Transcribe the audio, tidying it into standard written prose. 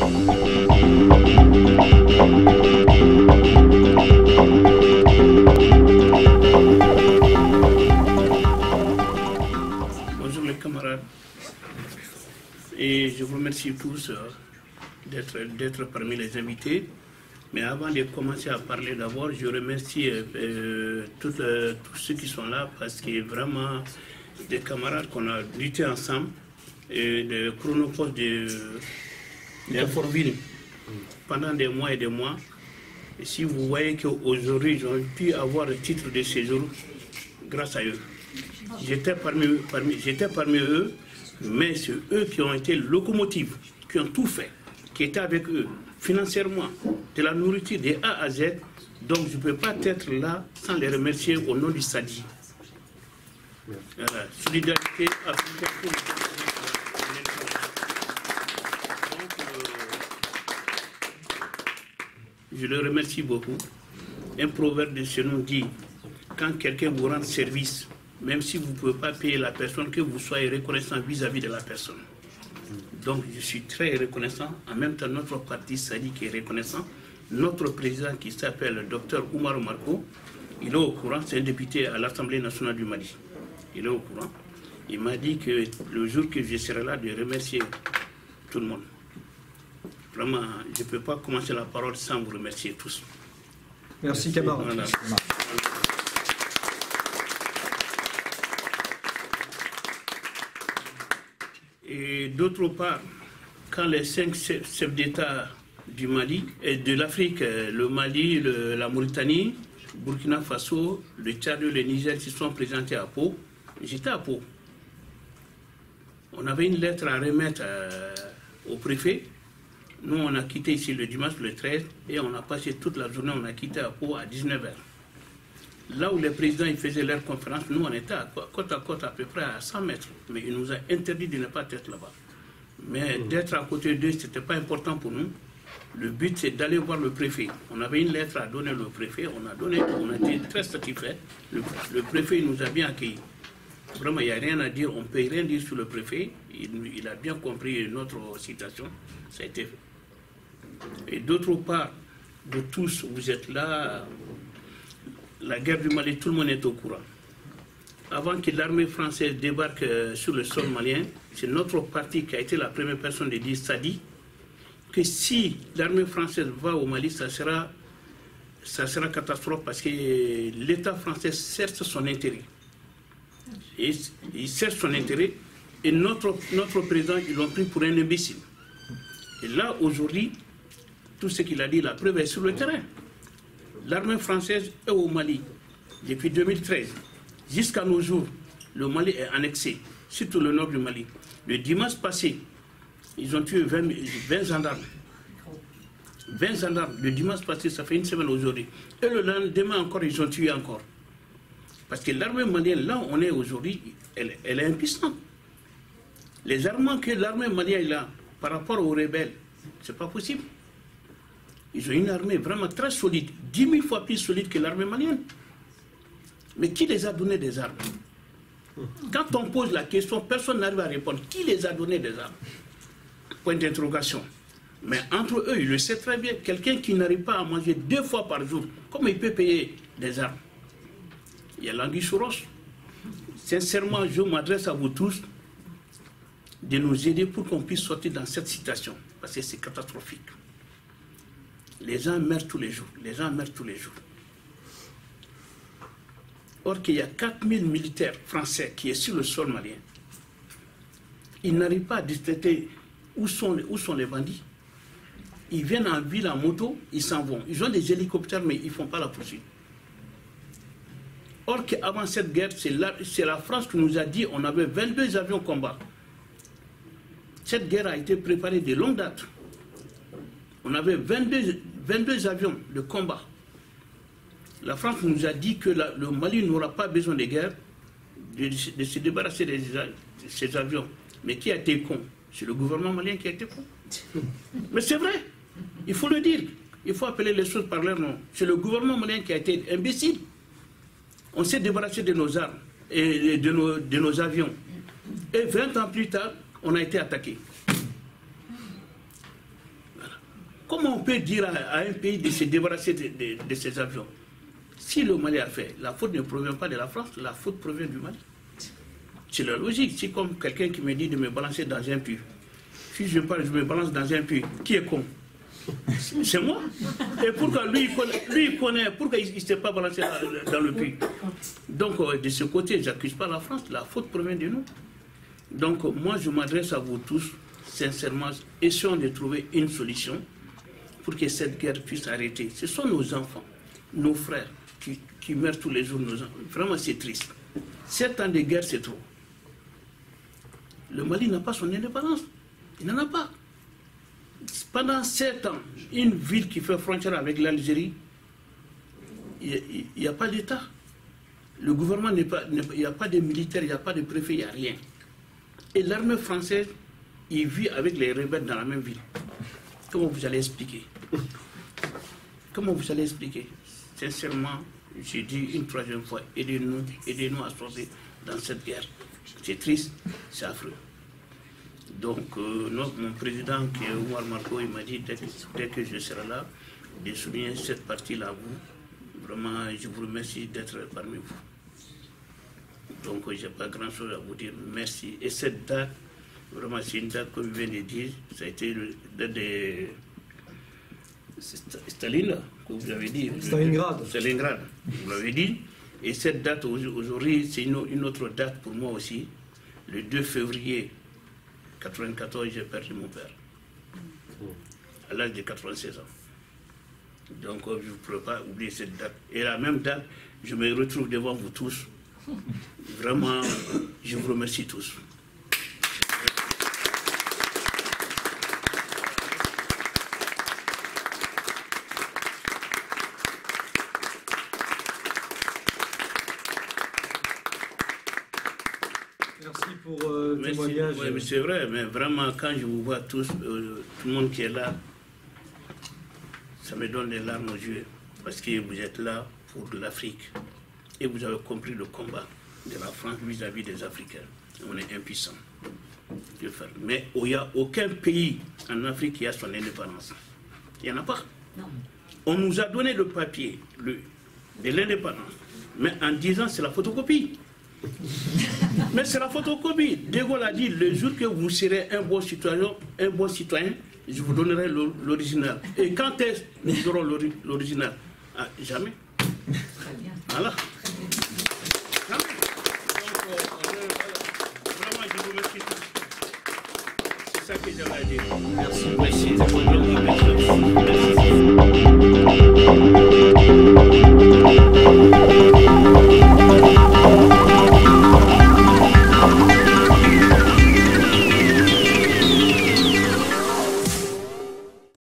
Bonjour les camarades, et je vous remercie tous d'être parmi les invités. Mais avant de commencer à parler d'abord, je remercie tous ceux qui sont là parce que vraiment des camarades qu'on a lutté ensemble, et des chronopostes d'Infortville pendant des mois et des mois. Et si vous voyez qu'aujourd'hui, ils ont pu avoir le titre de séjour grâce à eux. J'étais parmi eux, mais c'est eux qui ont été locomotives, qui ont tout fait, qui étaient avec eux, financièrement, de la nourriture de A à Z. Donc je ne peux pas être là sans les remercier au nom du SADI. Solidarité africaine pour je le remercie beaucoup. Un proverbe de ce nom dit, quand quelqu'un vous rend service, même si vous ne pouvez pas payer la personne, que vous soyez reconnaissant vis-à-vis de la personne. Donc je suis très reconnaissant. En même temps, notre parti SADI qui est reconnaissant. Notre président qui s'appelle le docteur Oumar Marco, il est au courant, c'est un député à l'Assemblée nationale du Mali. Il est au courant. Il m'a dit que le jour que je serai là, de remercier tout le monde. Vraiment, je ne peux pas commencer la parole sans vous remercier tous. Merci camarade. Voilà. Et d'autre part, quand les 5 chefs d'État du Mali et de l'Afrique, le Mali, la Mauritanie, Burkina Faso, le Tchad et le Niger se sont présentés à Pau, j'étais à Pau. On avait une lettre à remettre au préfet. Nous, on a quitté ici le dimanche le 13 et on a passé toute la journée, on a quitté à Pau à 19h. Là où les présidents ils faisaient leur conférence, nous, on était côte à côte à peu près à 100 mètres. Mais il nous a interdit de ne pas être là-bas. Mais d'être à côté d'eux, ce n'était pas important pour nous. Le but, c'est d'aller voir le préfet. On avait une lettre à donner au préfet, on a donné, on a été très satisfaits. Le préfet nous a bien accueillis. Vraiment, il n'y a rien à dire, on ne peut rien dire sur le préfet. Il a bien compris notre situation. Ça a été fait. Et d'autre part, de tous, vous êtes là, la guerre du Mali, tout le monde est au courant. Avant que l'armée française débarque sur le sol malien, c'est notre parti qui a été la première personne de dire SADI, que si l'armée française va au Mali, ça sera catastrophe parce que l'État français cherche son intérêt. Et il cherche son intérêt et notre président, ils l'ont pris pour un imbécile. Et là, aujourd'hui, tout ce qu'il a dit, la preuve est sur le terrain. L'armée française est au Mali depuis 2013. Jusqu'à nos jours, le Mali est annexé, surtout le nord du Mali. Le dimanche passé, ils ont tué 20 gendarmes. 20 gendarmes, le dimanche passé, ça fait une semaine aujourd'hui. Et le lendemain encore, ils ont tué encore. Parce que l'armée malienne, là où on est aujourd'hui, elle est impuissante. Les armements que l'armée malienne a par rapport aux rebelles, c'est pas possible. Ils ont une armée vraiment très solide, 10 000 fois plus solide que l'armée malienne. Mais qui les a donné des armes? Quand on pose la question, personne n'arrive à répondre. Qui les a donné des armes? Point d'interrogation. Mais entre eux, ils le savent très bien. Quelqu'un qui n'arrive pas à manger 2 fois par jour, comment il peut payer des armes? Il y a l'anguille sous roche. Sincèrement, je m'adresse à vous tous de nous aider pour qu'on puisse sortir dans cette situation. Parce que c'est catastrophique. Les gens meurent tous les jours. Les gens meurent tous les jours. Or qu'il y a 4000 militaires français qui sont sur le sol malien. Ils n'arrivent pas à distinguer où sont les bandits. Ils viennent en ville en moto, ils s'en vont. Ils ont des hélicoptères, mais ils ne font pas la poursuite. Or qu'avant cette guerre, c'est la France qui nous a dit qu'on avait 22 avions combat. Cette guerre a été préparée de longue date. On avait 22 avions de combat. La France nous a dit que le Mali n'aura pas besoin de guerre, de se débarrasser de ces avions. Mais qui a été con? C'est le gouvernement malien qui a été con. Mais c'est vrai, il faut le dire. Il faut appeler les choses par leur nom. C'est le gouvernement malien qui a été imbécile. On s'est débarrassé de nos armes et de nos avions. Et 20 ans plus tard, on a été attaqué. Comment on peut dire à un pays de se débarrasser de ces avions? Si le Mali a fait, la faute ne provient pas de la France, la faute provient du Mali. C'est la logique. C'est comme quelqu'un qui me dit de me balancer dans un puits. Si je me balance dans un puits, qui est con? C'est moi. Et pourquoi lui, il connaît, pourquoi il ne s'est pas balancé dans le puits? Donc, de ce côté, je n'accuse pas la France, la faute provient de nous. Donc, moi, je m'adresse à vous tous, sincèrement, essayons de trouver une solution pour que cette guerre puisse arrêter. Ce sont nos enfants, nos frères qui meurent tous les jours. Vraiment, c'est triste. 7 ans de guerre, c'est trop. Le Mali n'a pas son indépendance. Il n'en a pas. Pendant 7 ans, une ville qui fait frontière avec l'Algérie, il n'y a pas d'État. Le gouvernement n'est pas, il n'y a pas de militaires, il n'y a pas de préfet, il n'y a rien. Et l'armée française, il vit avec les rebelles dans la même ville. Comment vous allez expliquer? Comment vous allez expliquer? Sincèrement, j'ai dit une troisième fois, aidez-nous à sortir dans cette guerre. C'est triste, c'est affreux. Donc, mon président, qui est Omar Marco, il m'a dit, dès que je serai là, de souligner cette partie-là à vous. Vraiment, je vous remercie d'être parmi vous. Donc, je n'ai pas grand-chose à vous dire. Merci. Et cette date, vraiment, c'est une date, comme je viens de dire, ça a été la date de Staline, que vous avez dit. Stalingrad, vous l'avez dit. Et cette date, aujourd'hui, c'est une autre date pour moi aussi. Le 2 février 1994, j'ai perdu mon père, à l'âge de 96 ans. Donc, je ne pourrais pas oublier cette date. Et la même date, je me retrouve devant vous tous. Vraiment, je vous remercie tous. Merci pour le témoignage. Oui, c'est vrai, mais vraiment, quand je vous vois tous, tout le monde qui est là, ça me donne des larmes aux yeux, parce que vous êtes là pour l'Afrique. Et vous avez compris le combat de la France vis-à-vis des Africains. On est impuissants de faire. Mais il n'y a aucun pays en Afrique qui a son indépendance. Il n'y en a pas. Non. On nous a donné le papier de l'indépendance, mais en disant c'est la photocopie. Mais c'est la photocopie. De Gaulle a dit, le jour que vous serez un bon citoyen, je vous donnerai l'original. Et quand est-ce que nous aurons l'original? Jamais. Très bien. Voilà. Jamais. Donc, vraiment, je vous remercie tous. C'est ça que j'avais à dire. Merci.